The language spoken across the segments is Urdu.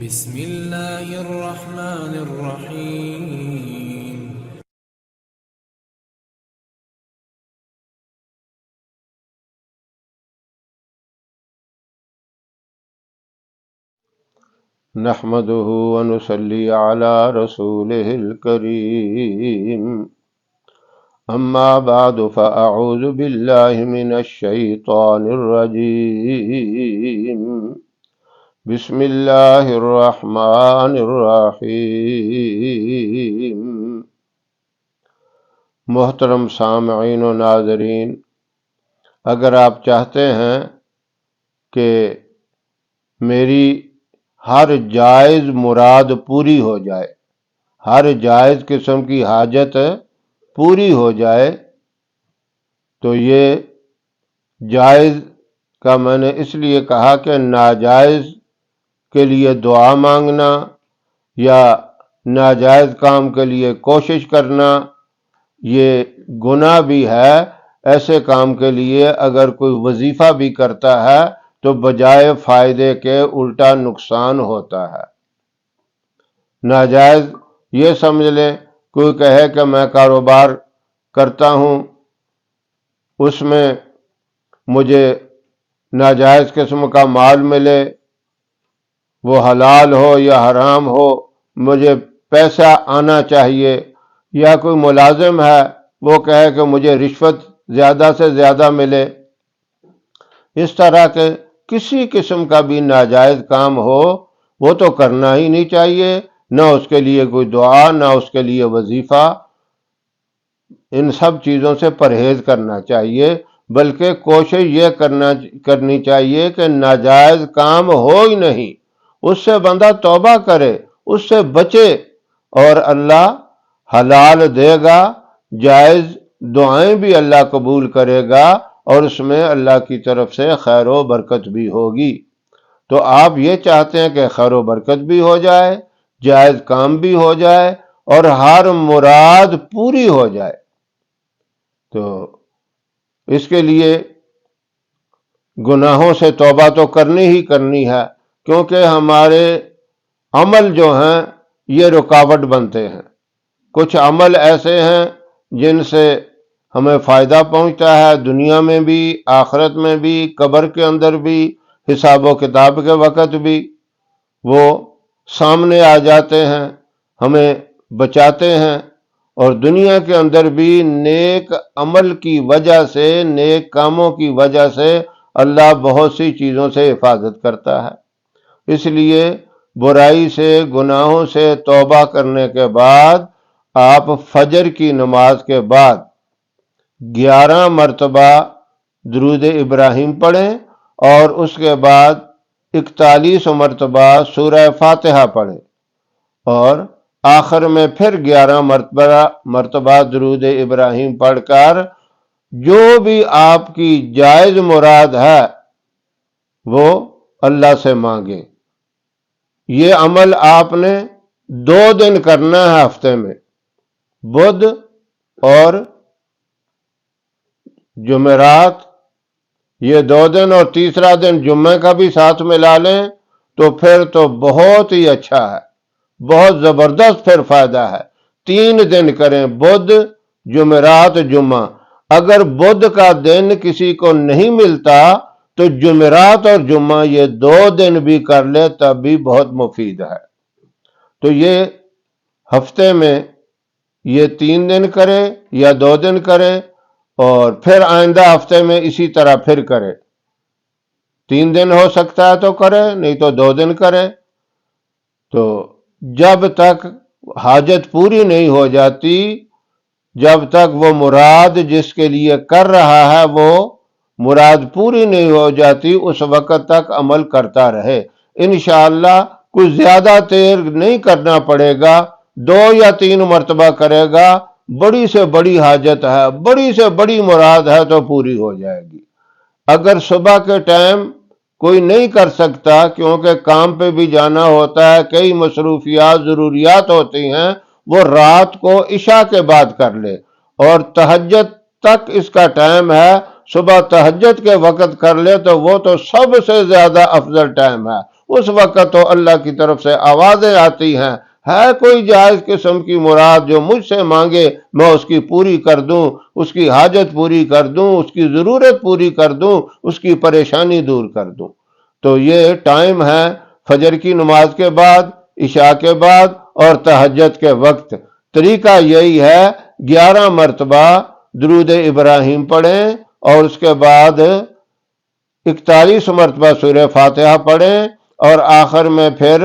بسم الله الرحمن الرحيم. نحمده ونصلي على رسوله الكريم اما بعد فاعوذ بالله من الشيطان الرجيم بسم الله الرحمن الرحیم۔ محترم سامعین و ناظرین، اگر آپ چاہتے ہیں کہ میری ہر جائز مراد پوری ہو جائے، ہر جائز قسم کی حاجت پوری ہو جائے، تو یہ جائز کا میں نے اس لیے کہا کہ ناجائز کے لیے دعا مانگنا یا ناجائز کام کے لیے کوشش کرنا یہ گناہ بھی ہے۔ ایسے کام کے لیے اگر کوئی وظیفہ بھی کرتا ہے تو بجائے فائدے کے الٹا نقصان ہوتا ہے۔ ناجائز یہ سمجھ لے، کوئی کہے کہ میں کاروبار کرتا ہوں، اس میں مجھے ناجائز قسم کا مال ملے، وہ حلال ہو یا حرام ہو، مجھے پیسہ آنا چاہیے۔ یا کوئی ملازم ہے، وہ کہے کہ مجھے رشوت زیادہ سے زیادہ ملے۔ اس طرح کے کسی قسم کا بھی ناجائز کام ہو وہ تو کرنا ہی نہیں چاہیے، نہ اس کے لیے کوئی دعا، نہ اس کے لیے وظیفہ۔ ان سب چیزوں سے پرہیز کرنا چاہیے، بلکہ کوشش یہ کرنی چاہیے کہ ناجائز کام ہو ہی نہیں، اس سے بندہ توبہ کرے، اس سے بچے، اور اللہ حلال دے گا، جائز دعائیں بھی اللہ قبول کرے گا، اور اس میں اللہ کی طرف سے خیر و برکت بھی ہوگی۔ تو آپ یہ چاہتے ہیں کہ خیر و برکت بھی ہو جائے، جائز کام بھی ہو جائے، اور ہر مراد پوری ہو جائے، تو اس کے لیے گناہوں سے توبہ تو کرنی ہی کرنی ہے، کیونکہ ہمارے عمل جو ہیں یہ رکاوٹ بنتے ہیں۔ کچھ عمل ایسے ہیں جن سے ہمیں فائدہ پہنچتا ہے، دنیا میں بھی، آخرت میں بھی، قبر کے اندر بھی، حساب و کتاب کے وقت بھی، وہ سامنے آ جاتے ہیں، ہمیں بچاتے ہیں، اور دنیا کے اندر بھی نیک عمل کی وجہ سے، نیک کاموں کی وجہ سے اللہ بہت سی چیزوں سے حفاظت کرتا ہے۔ اس لیے برائی سے، گناہوں سے توبہ کرنے کے بعد آپ فجر کی نماز کے بعد 11 مرتبہ درود ابراہیم پڑھیں، اور اس کے بعد 41 مرتبہ سورہ فاتحہ پڑھیں، اور آخر میں پھر 11 مرتبہ درود ابراہیم پڑھ کر جو بھی آپ کی جائز مراد ہے وہ اللہ سے مانگیں۔ یہ عمل آپ نے 2 دن کرنا ہے ہفتے میں، بدھ اور جمعرات، یہ 2 دن، اور تیسرا دن جمعہ کا بھی ساتھ ملا لیں تو پھر تو بہت ہی اچھا ہے، بہت زبردست پھر فائدہ ہے۔ 3 دن کریں، بدھ، جمعرات، جمعہ۔ اگر بدھ کا دن کسی کو نہیں ملتا تو جمعرات اور جمعہ یہ 2 دن بھی کر لے تب بھی بہت مفید ہے۔ تو یہ ہفتے میں یہ 3 دن کرے یا 2 دن کرے، اور پھر آئندہ ہفتے میں اسی طرح پھر کرے۔ 3 دن ہو سکتا ہے تو کرے، نہیں تو 2 دن کرے۔ تو جب تک حاجت پوری نہیں ہو جاتی، جب تک وہ مراد جس کے لیے کر رہا ہے وہ مراد پوری نہیں ہو جاتی، اس وقت تک عمل کرتا رہے۔ انشاءاللہ کچھ زیادہ دیر نہیں کرنا پڑے گا، 2 یا 3 مرتبہ کرے گا، بڑی سے بڑی حاجت ہے، بڑی سے بڑی مراد ہے تو پوری ہو جائے گی۔ اگر صبح کے ٹائم کوئی نہیں کر سکتا، کیونکہ کام پہ بھی جانا ہوتا ہے، کئی مصروفیات، ضروریات ہوتی ہیں، وہ رات کو عشاء کے بعد کر لے، اور تہجد تک اس کا ٹائم ہے، صبح تہجد کے وقت کر لے تو وہ تو سب سے زیادہ افضل ٹائم ہے، اس وقت تو اللہ کی طرف سے آوازیں آتی ہیں، ہے کوئی جائز قسم کی مراد جو مجھ سے مانگے میں اس کی پوری کر دوں، اس کی حاجت پوری کر دوں، اس کی ضرورت پوری کر دوں، اس کی پریشانی دور کر دوں۔ تو یہ ٹائم ہے فجر کی نماز کے بعد، عشاء کے بعد اور تہجد کے وقت۔ طریقہ یہی ہے، 11 مرتبہ درود ابراہیم پڑھیں اور اس کے بعد 41 مرتبہ سورہ فاتحہ پڑھیں اور آخر میں پھر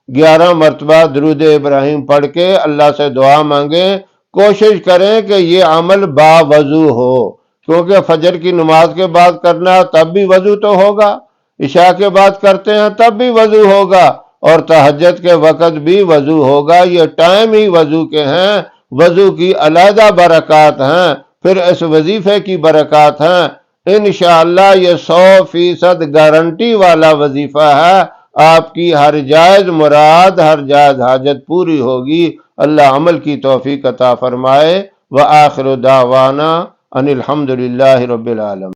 11 مرتبہ درود ابراہیم پڑھ کے اللہ سے دعا مانگیں۔ کوشش کریں کہ یہ عمل باوضو ہو، کیونکہ فجر کی نماز کے بعد کرنا ہے تب بھی وضو تو ہوگا، عشاء کے بعد کرتے ہیں تب بھی وضو ہوگا، اور تہجد کے وقت بھی وضو ہوگا۔ یہ ٹائم ہی وضو کے ہیں، وضو کی علیحدہ برکات ہیں، پھر اس وظیفے کی برکات ہیں۔ انشاءاللہ یہ 100% گارنٹی والا وظیفہ ہے، آپ کی ہر جائز مراد، ہر جائز حاجت پوری ہوگی۔ اللہ عمل کی توفیق عطا فرمائے۔ وآخر دعوانا ان الحمدللہ رب العالمین۔